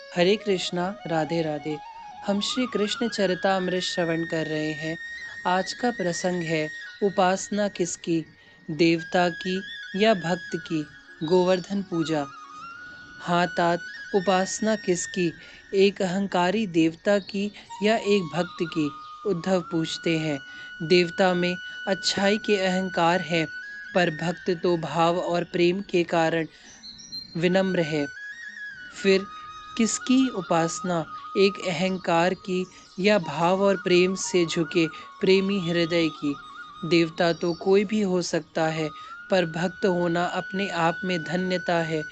हरे कृष्णा, राधे राधे। हम श्री कृष्ण चरितामृत श्रवण कर रहे हैं। आज का प्रसंग है उपासना किसकी, देवता की या भक्त की। गोवर्धन पूजा। हाँ तात, उपासना किसकी, एक अहंकारी देवता की या एक भक्त की। उद्धव पूछते हैं। देवता में अच्छाई के अहंकार है, पर भक्त तो भाव और प्रेम के कारण विनम्र है। फिर किसकी उपासना, एक अहंकार की या भाव और प्रेम से झुके प्रेमी हृदय की। देवता तो कोई भी हो सकता है, पर भक्त होना अपने आप में धन्यता है।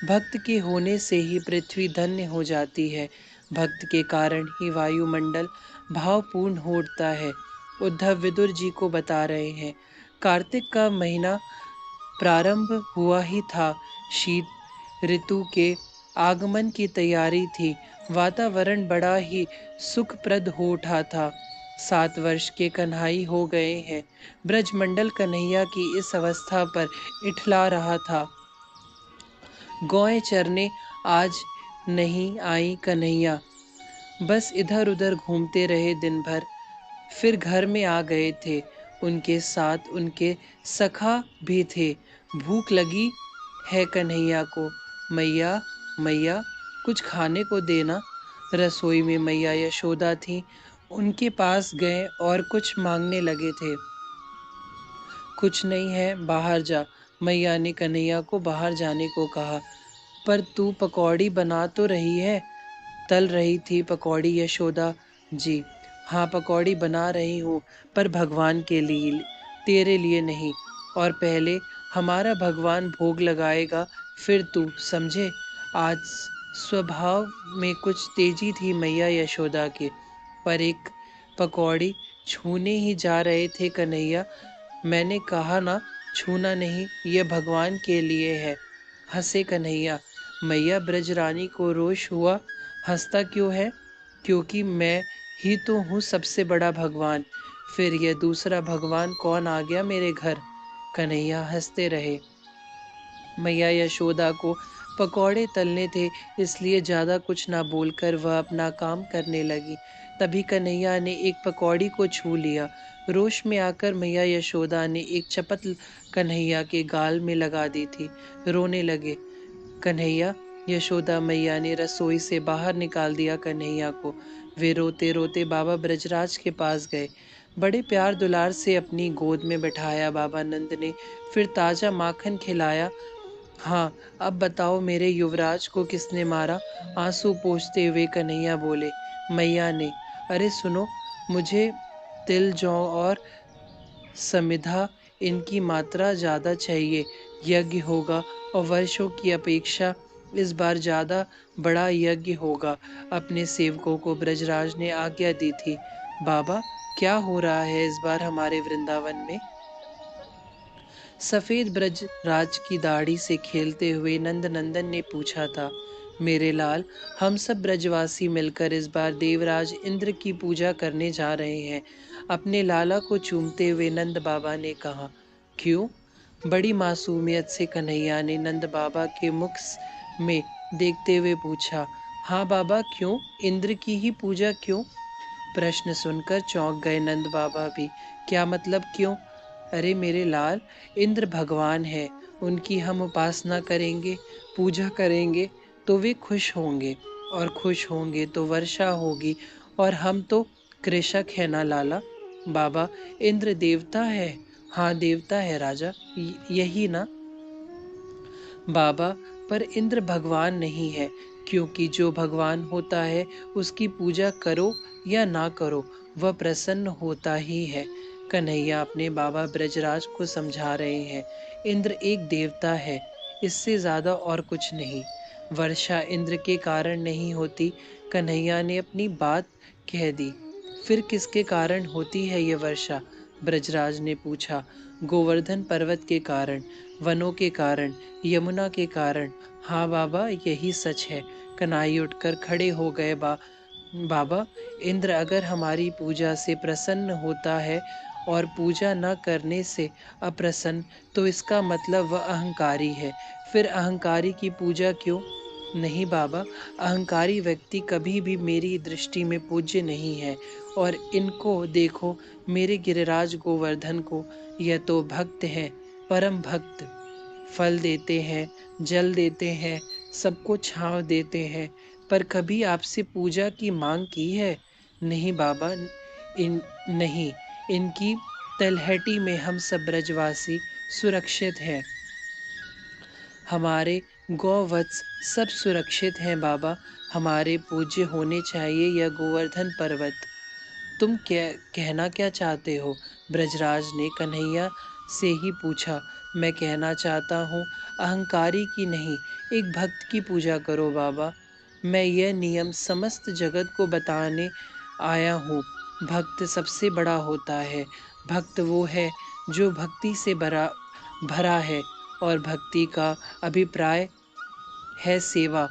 भक्त के होने से ही पृथ्वी धन्य हो जाती है। भक्त के कारण ही वायुमंडल भावपूर्ण हो उठता है। उद्धव विदुर जी को बता रहे हैं। कार्तिक का महीना प्रारंभ हुआ ही था। शीत ऋतु के आगमन की तैयारी थी। वातावरण बड़ा ही सुखप्रद हो उठा था। 7 वर्ष के कन्हाई हो गए हैं। ब्रजमंडल कन्हैया की इस अवस्था पर इठला रहा था। गौएं चरने आज नहीं आई कन्हैया, बस इधर उधर घूमते रहे दिन भर। फिर घर में आ गए थे। उनके साथ उनके सखा भी थे। भूख लगी है कन्हैया को। मैया, मैया, कुछ खाने को देना। रसोई में मैया यशोदा थी। उनके पास गए और कुछ मांगने लगे थे। कुछ नहीं है, बाहर जा। मैया ने कन्हैया को बाहर जाने को कहा। पर तू पकौड़ी बना तो रही है। तल रही थी पकौड़ी यशोदा जी। हाँ, पकौड़ी बना रही हूँ, पर भगवान के लिए, तेरे लिए नहीं। और पहले हमारा भगवान भोग लगाएगा, फिर तू, समझे। आज स्वभाव में कुछ तेजी थी मैया यशोदा के, पर एक पकौड़ी छूने ही जा रहे थे कन्हैया। मैंने कहा ना, छूना नहीं, यह भगवान के लिए है। हंसे कन्हैया। मैया ब्रजरानी को रोष हुआ। हंसता क्यों है? क्योंकि मैं ही तो हूँ सबसे बड़ा भगवान। फिर यह दूसरा भगवान कौन आ गया मेरे घर? कन्हैया हंसते रहे। मैया यशोदा को पकौड़े तलने थे, इसलिए ज्यादा कुछ ना बोलकर वह अपना काम करने लगी। तभी कन्हैया ने एक पकौड़ी को छू लिया। रोष में आकर मैया यशोदा ने एक चपत कन्हैया के गाल में लगा दी थी। रोने लगे कन्हैया। यशोदा मैया ने रसोई से बाहर निकाल दिया कन्हैया को। वे रोते रोते बाबा ब्रजराज के पास गए। बड़े प्यार दुलार से अपनी गोद में बैठाया बाबा नंद ने। फिर ताजा माखन खिलाया। हाँ, अब बताओ मेरे युवराज को किसने मारा? आंसू पोंछते हुए कन्हैया बोले। मैया ने। अरे सुनो, मुझे तिल जौ और समिधा, इनकी मात्रा ज्यादा चाहिए। यज्ञ होगा और वर्षों की अपेक्षा इस बार ज्यादा बड़ा यज्ञ होगा। अपने सेवकों को ब्रजराज ने आज्ञा दी थी। बाबा, क्या हो रहा है इस बार हमारे वृंदावन में? सफेद ब्रज राज की दाढ़ी से खेलते हुए नंद नंदन ने पूछा था। मेरे लाल, हम सब ब्रजवासी मिलकर इस बार देवराज इंद्र की पूजा करने जा रहे हैं। अपने लाला को चूमते हुए नंद बाबा ने कहा। क्यों? बड़ी मासूमियत से कन्हैया ने नंद बाबा के में देखते हुए पूछा। हाँ बाबा, क्यों? इंद्र की ही पूजा क्यों? प्रश्न सुनकर चौंक गए नंद बाबा भी। क्या मतलब क्यों? अरे मेरे लाल, इंद्र भगवान है। उनकी हम उपासना करेंगे, पूजा करेंगे, तो वे खुश होंगे। और खुश होंगे तो वर्षा होगी। और हम तो कृषक है ना लाला। बाबा, इंद्र देवता है? हाँ देवता है राजा, यही ना। बाबा, पर इंद्र भगवान नहीं है। क्योंकि जो भगवान होता है उसकी पूजा करो या ना करो, वह प्रसन्न होता ही है। कन्हैया अपने बाबा ब्रजराज को समझा रहे हैं। इंद्र एक देवता है, इससे ज्यादा और कुछ नहीं। वर्षा इंद्र के कारण नहीं होती। कन्हैया ने अपनी बात कह दी। फिर किसके कारण होती है ये वर्षा? ब्रजराज ने पूछा। गोवर्धन पर्वत के कारण, वनों के कारण, यमुना के कारण। हाँ बाबा, यही सच है। कन्हैया उठकर खड़े हो गए। बाबा, इंद्र अगर हमारी पूजा से प्रसन्न होता है और पूजा न करने से अप्रसन्न, तो इसका मतलब वह अहंकारी है। फिर अहंकारी की पूजा क्यों? नहीं बाबा, अहंकारी व्यक्ति कभी भी मेरी दृष्टि में पूज्य नहीं है। और इनको देखो, मेरे गिरिराज गोवर्धन को, यह तो भक्त है, परम भक्त। फल देते हैं, जल देते हैं, सबको छांव देते हैं, पर कभी आपसे पूजा की मांग की है? नहीं बाबा, इन नहीं, इनकी तलहटी में हम सब ब्रजवासी सुरक्षित हैं। हमारे गौवत्स सब सुरक्षित हैं बाबा। हमारे पूज्य होने चाहिए यह गोवर्धन पर्वत। तुम क्या कहना क्या चाहते हो? ब्रजराज ने कन्हैया से ही पूछा। मैं कहना चाहता हूँ, अहंकारी की नहीं, एक भक्त की पूजा करो बाबा। मैं यह नियम समस्त जगत को बताने आया हूँ। भक्त सबसे बड़ा होता है। भक्त वो है जो भक्ति से भरा भरा है, और भक्ति का अभिप्राय है सेवा,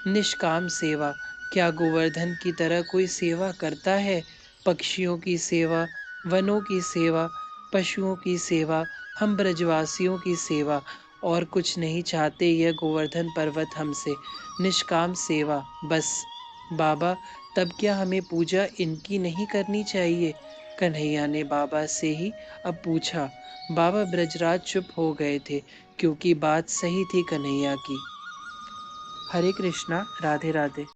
निष्काम सेवा। क्या गोवर्धन की तरह कोई सेवा करता है? पक्षियों की सेवा, वनों की सेवा, पशुओं की सेवा, हम ब्रजवासियों की सेवा, और कुछ नहीं चाहते यह गोवर्धन पर्वत हमसे। निष्काम सेवा बस। बाबा, तब क्या हमें पूजा इनकी नहीं करनी चाहिए? कन्हैया ने बाबा से ही अब पूछा। बाबा ब्रजराज चुप हो गए थे, क्योंकि बात सही थी कन्हैया की। हरे कृष्णा, राधे राधे।